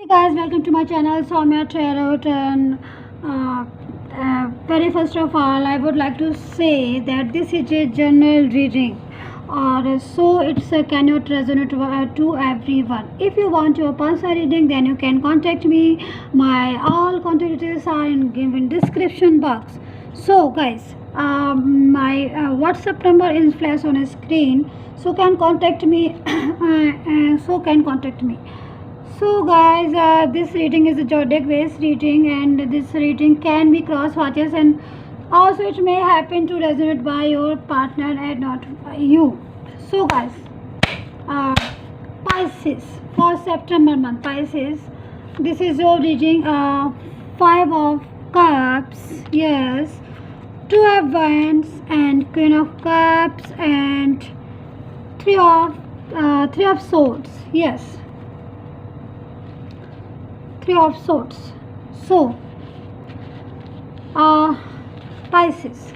Guys, welcome to my channel Soumya Tarot. And very first of all, I would like to say that this is a general reading, or so it's cannot resonate to everyone. If you want your personal reading, then you can contact me. My all contact details are in given description box. So guys, my WhatsApp number is flash on a screen, so can contact me. So guys, this reading is a zodiac based reading, and this reading can be cross watches, and also it may happen to resonate by your partner and not by you. So guys, uh, Pisces for September month. Pisces, this is your reading. Five of Cups, yes, Two of Wands and Queen of Cups, and Three of Swords, yes. Three of Swords. So, Pisces,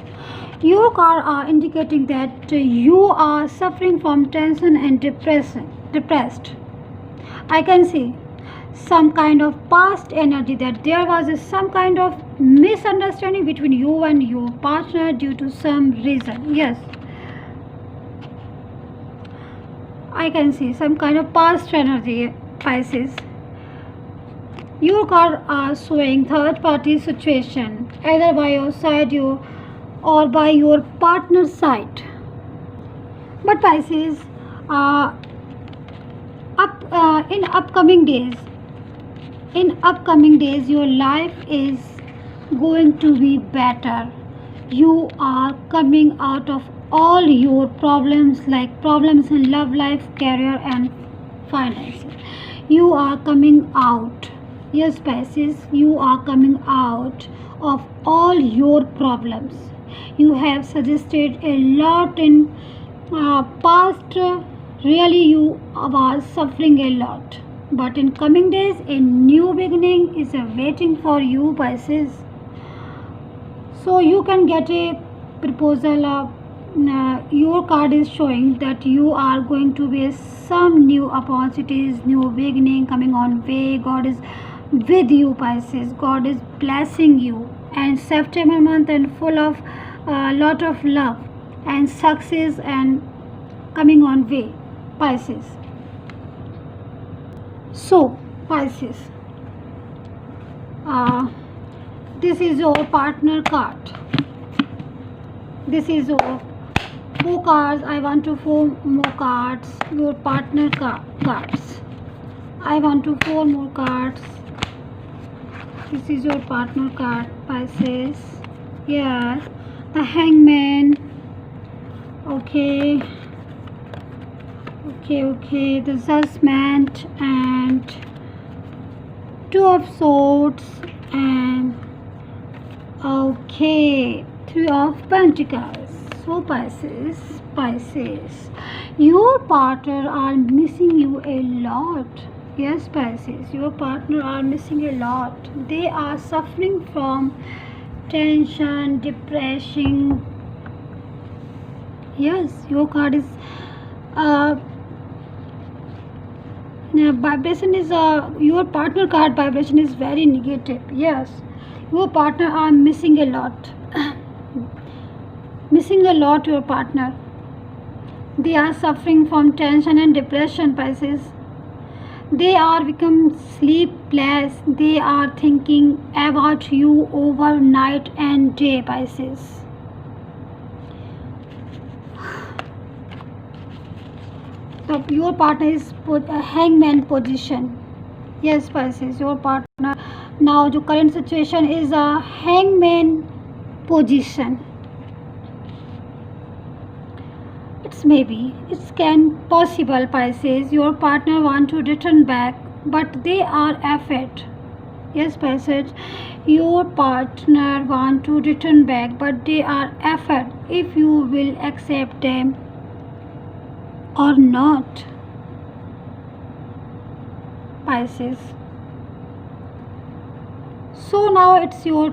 your cards are indicating that you are suffering from tension and depressed. I can see some kind of past energy, that there was some kind of misunderstanding between you and your partner due to some reason. Yes, I can see some kind of past energy, Pisces. Your cards are showing third party situation, either by your side or by your partner's side. But Pisces, in upcoming days, your life is going to be better. You are coming out of all your problems, like problems in love life, career, and finances. You are coming out. Yes, Pisces, you are coming out of all your problems. You have suggested a lot in past. Really, you are suffering a lot. But in coming days, a new beginning is waiting for you, Pisces. So you can get a proposal. Your card is showing that you are going to be some new opportunities, new beginning coming on way. God is with you, Pisces. God is blessing you, and September month and full of lot of love and success and coming on way, Pisces. So Pisces, this is your partner card. This is your 4 cards. I want to 4 more cards. Your partner cards. I want to 4 more cards. This is your partner card, Pisces. Yes, the Hangman. Okay, the Judgment, and Two of Swords, and Three of Pentacles. So Pisces, your partner are missing you a lot. Yes, Pisces, your partner are missing a lot. They are suffering from tension, depression. Yes, your card is vibration is your partner card vibration is very negative. Yes, your partner are missing a lot. Your partner. They are suffering from tension and depression, Pisces. They are become sleepless. They are thinking about you over night and day, Pisces. So your partner is put a Hangman position. Yes, Pisces, your partner now the current situation is a Hangman position. It can possible, Pisces. Your partner want to return back, but they are afraid. Yes, Pisces, your partner want to return back, but they are afraid if you will accept them or not, Pisces. So now it's your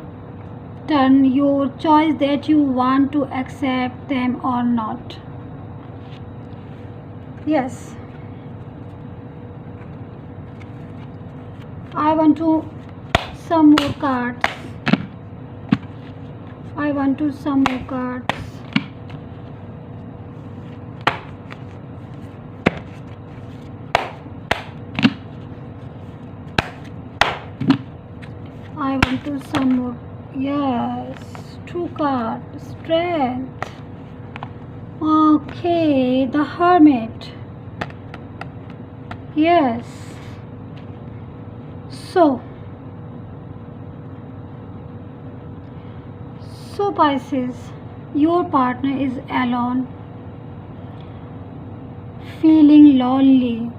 turn, your choice that you want to accept them or not. Yes, I want to some more cards. I want to some more cards. I want to some more. Yes, two cards. Strength. Okay, the Hermit. Yes. So Pisces, your partner is alone, feeling lonely.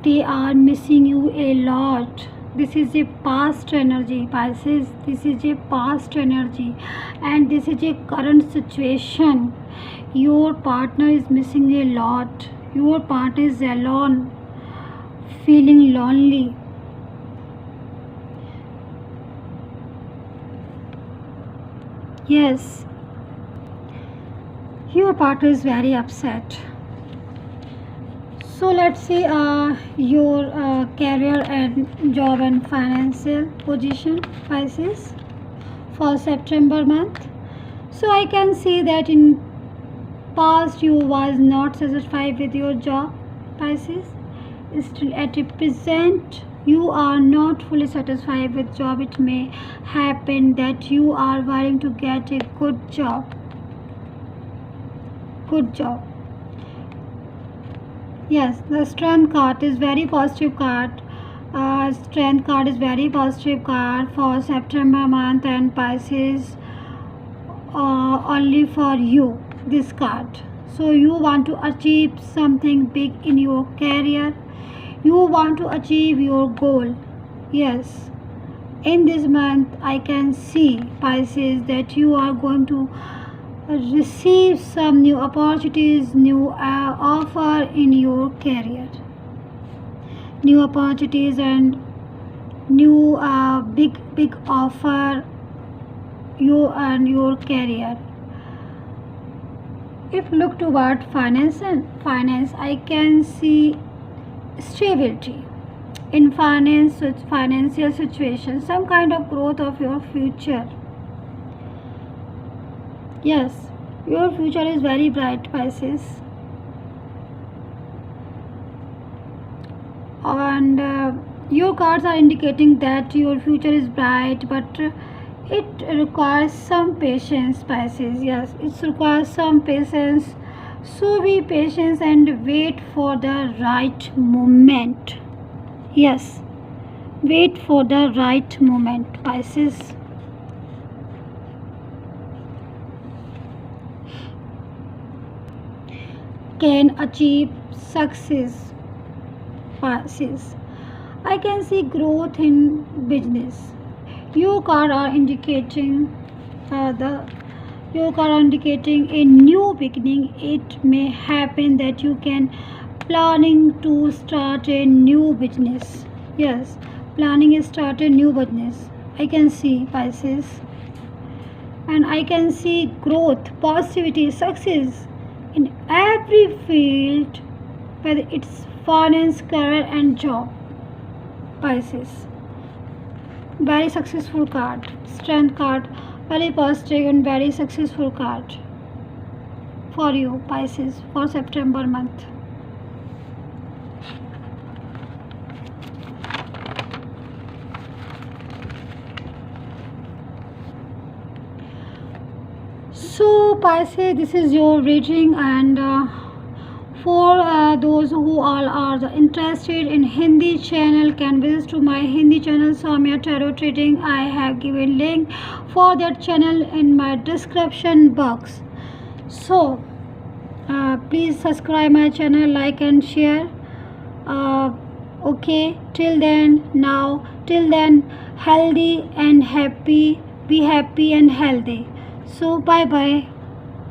They are missing you a lot. This is a past energy, Pisces. This is a past energy, and this is a current situation. Your partner is missing a lot. Your partner is alone, feeling lonely. Yes, your partner is very upset. So let's see your career and job and financial position, Pisces, for September month. So I can see that in past you was not satisfied with your job, Pisces. Still at present you are not fully satisfied with job. It may happen that you are willing to get a good job. Good job. Yes, the strength card is very positive card. Strength card is very positive card for September month, and Pisces only for you this card. So you want to achieve something big in your career. You want to achieve your goal. Yes. In this month I can see, Pisces, that you are going to receive some new opportunities, new offer in your career, new opportunities and new big offer you and your career. If look toward finance, I can see stability in financial situation, some kind of growth of your future. Yes, your future is very bright, Pisces. And your cards are indicating that your future is bright, but it requires some patience, Pisces. Yes, it requires some patience. So be patient and wait for the right moment. Yes, wait for the right moment, Pisces. Can achieve success, Pisces. I can see growth in business. Your cards are indicating the your card are indicating a new beginning. It may happen that you can planning to start a new business. Yes, planning is start a new business. I can see, Pisces, and I can see growth, positivity, success in every field, whether it's finance, career, and job. Pisces, very successful card. Strength card, very positive and very successful card for you, Pisces, for September month. So Pisces, this is your reading, and for those who all are interested in Hindi channel, can visit to my Hindi channel, Soumya Tarot Reading. I have given link for that channel in my description box. So please subscribe my channel, like and share. Okay, till then, healthy and happy, be happy and healthy. So bye bye.